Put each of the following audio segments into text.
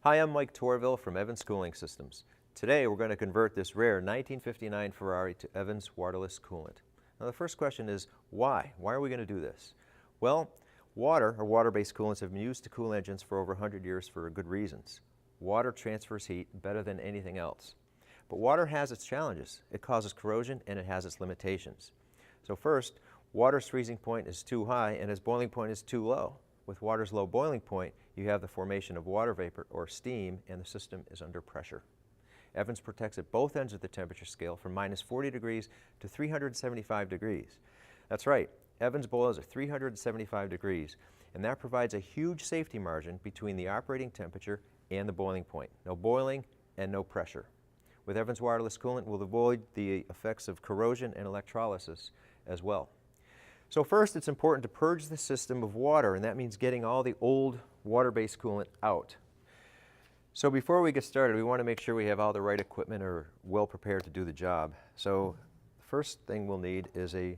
Hi, I'm Mike Torville from Evans Cooling Systems. Today we're going to convert this rare 1959 Ferrari to Evans Waterless Coolant. Now the first question is why? Why are we going to do this? Well, water or water-based coolants have been used to cool engines for over 100 years for good reasons. Water transfers heat better than anything else. But water has its challenges. It causes corrosion and it has its limitations. So first, water's freezing point is too high and its boiling point is too low. With water's low boiling point, you have the formation of water vapor or steam and the system is under pressure. Evans protects at both ends of the temperature scale from minus 40 degrees to 375 degrees. That's right, Evans boils at 375 degrees, and that provides a huge safety margin between the operating temperature and the boiling point. No boiling and no pressure. With Evans Waterless Coolant, we'll avoid the effects of corrosion and electrolysis as well. So first, it's important to purge the system of water, and that means getting all the old water-based coolant out. So before we get started, we want to make sure we have all the right equipment or well prepared to do the job. So the first thing we'll need is a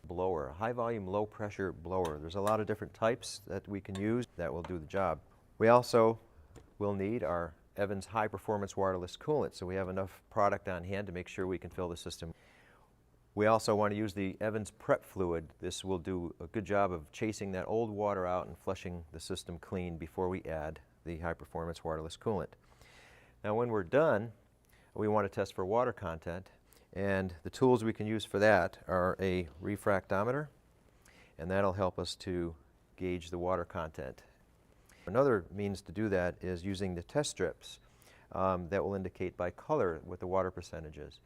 blower, a high volume, low pressure blower. There's a lot of different types that we can use that will do the job. We also will need our Evans high performance waterless coolant, so we have enough product on hand to make sure we can fill the system. We also want to use the Evans prep fluid. This will do a good job of chasing that old water out and flushing the system clean before we add the high performance waterless coolant. Now when we're done, we want to test for water content, and the tools we can use for that are a refractometer, and that'll help us to gauge the water content. Another means to do that is using the test strips that will indicate by color what the water percentage is.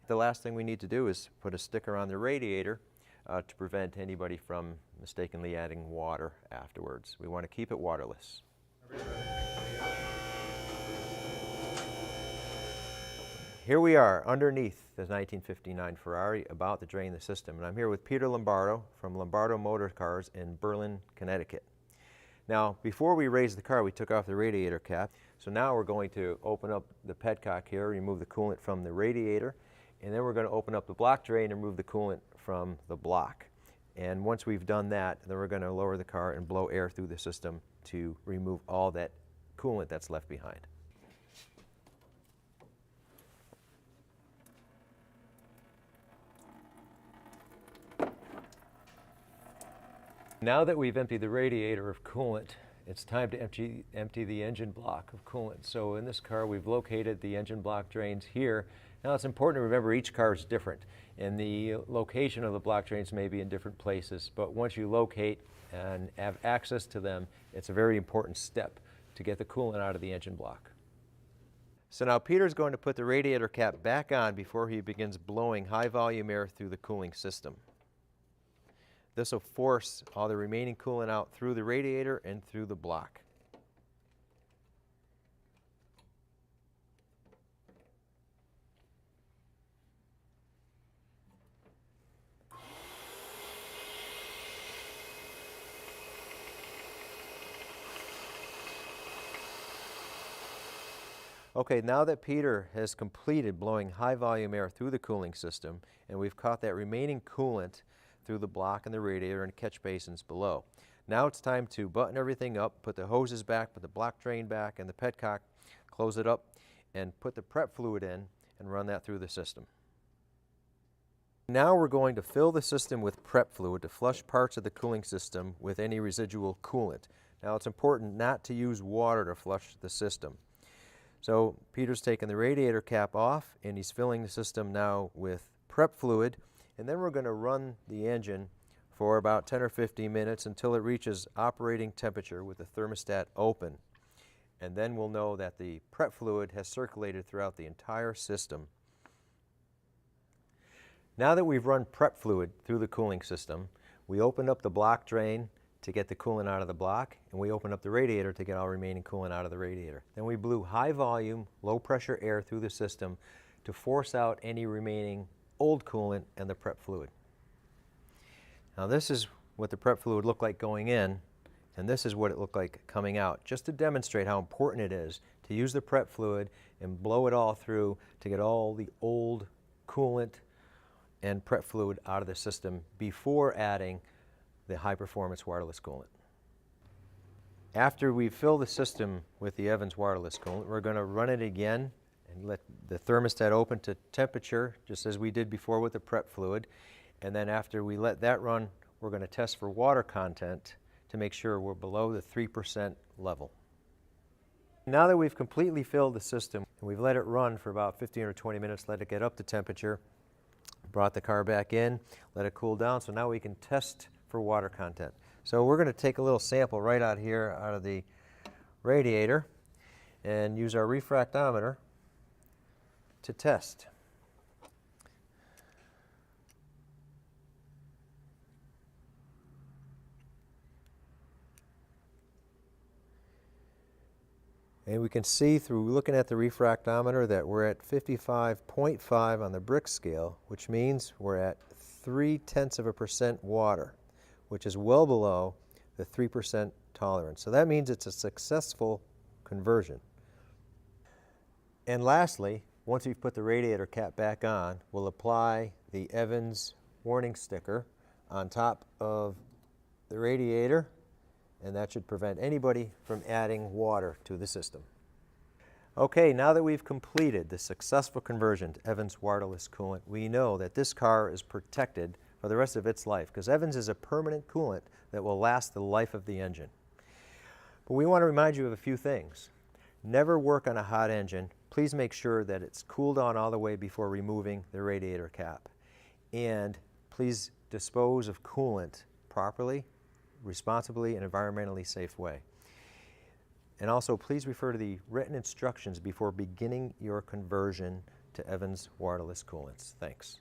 The last thing we need to do is put a sticker on the radiator to prevent anybody from mistakenly adding water afterwards. We want to keep it waterless. Here we are underneath the 1959 Ferrari about to drain the system, and I'm here with Peter Lombardo from Lombardo Motor Cars in Berlin, Connecticut. Now, before we raised the car, we took off the radiator cap, so now we're going to open up the petcock here, remove the coolant from the radiator, and then we're going to open up the block drain and remove the coolant from the block. And once we've done that, then we're going to lower the car and blow air through the system to remove all that coolant that's left behind. Now that we've emptied the radiator of coolant, it's time to empty the engine block of coolant. So in this car, we've located the engine block drains here. Now it's important to remember each car is different, and the location of the block drains may be in different places, but once you locate and have access to them, it's a very important step to get the coolant out of the engine block. So now Peter's going to put the radiator cap back on before he begins blowing high volume air through the cooling system. This will force all the remaining coolant out through the radiator and through the block. Okay, now that Peter has completed blowing high volume air through the cooling system, and we've caught that remaining coolant through the block and the radiator and catch basins below. Now it's time to button everything up, put the hoses back, put the block drain back and the petcock, close it up, and put the prep fluid in and run that through the system. Now we're going to fill the system with prep fluid to flush parts of the cooling system with any residual coolant. Now it's important not to use water to flush the system. So Peter's taken the radiator cap off and he's filling the system now with prep fluid, and then we're going to run the engine for about 10 or 15 minutes until it reaches operating temperature with the thermostat open. And then we'll know that the prep fluid has circulated throughout the entire system. Now that we've run prep fluid through the cooling system, we open up the block drain to get the coolant out of the block, and we open up the radiator to get all remaining coolant out of the radiator. Then we blew high volume, low pressure air through the system to force out any remaining old coolant and the prep fluid. Now this is what the prep fluid looked like going in, and this is what it looked like coming out, just to demonstrate how important it is to use the prep fluid and blow it all through to get all the old coolant and prep fluid out of the system before adding the high performance waterless coolant. After we fill the system with the Evans Waterless Coolant, we're going to run it again and let the thermostat open to temperature, just as we did before with the prep fluid. And then after we let that run, we're going to test for water content to make sure we're below the 3% level. Now that we've completely filled the system and we've let it run for about 15 or 20 minutes, let it get up to temperature, brought the car back in, let it cool down, so now we can test for water content. So we're going to take a little sample right out here out of the radiator and use our refractometer to test. And we can see through looking at the refractometer that we're at 55.5 on the brick scale, which means we're at 0.3% water, which is well below the 3% tolerance. So that means it's a successful conversion. And lastly, once we've put the radiator cap back on, we'll apply the Evans warning sticker on top of the radiator, and that should prevent anybody from adding water to the system. Okay, now that we've completed the successful conversion to Evans Waterless Coolant, we know that this car is protected for the rest of its life, because Evans is a permanent coolant that will last the life of the engine. But we want to remind you of a few things. Never work on a hot engine. Please make sure that it's cooled on all the way before removing the radiator cap. And please dispose of coolant properly, responsibly, and environmentally safe way. And also, please refer to the written instructions before beginning your conversion to Evans Waterless Coolants. Thanks.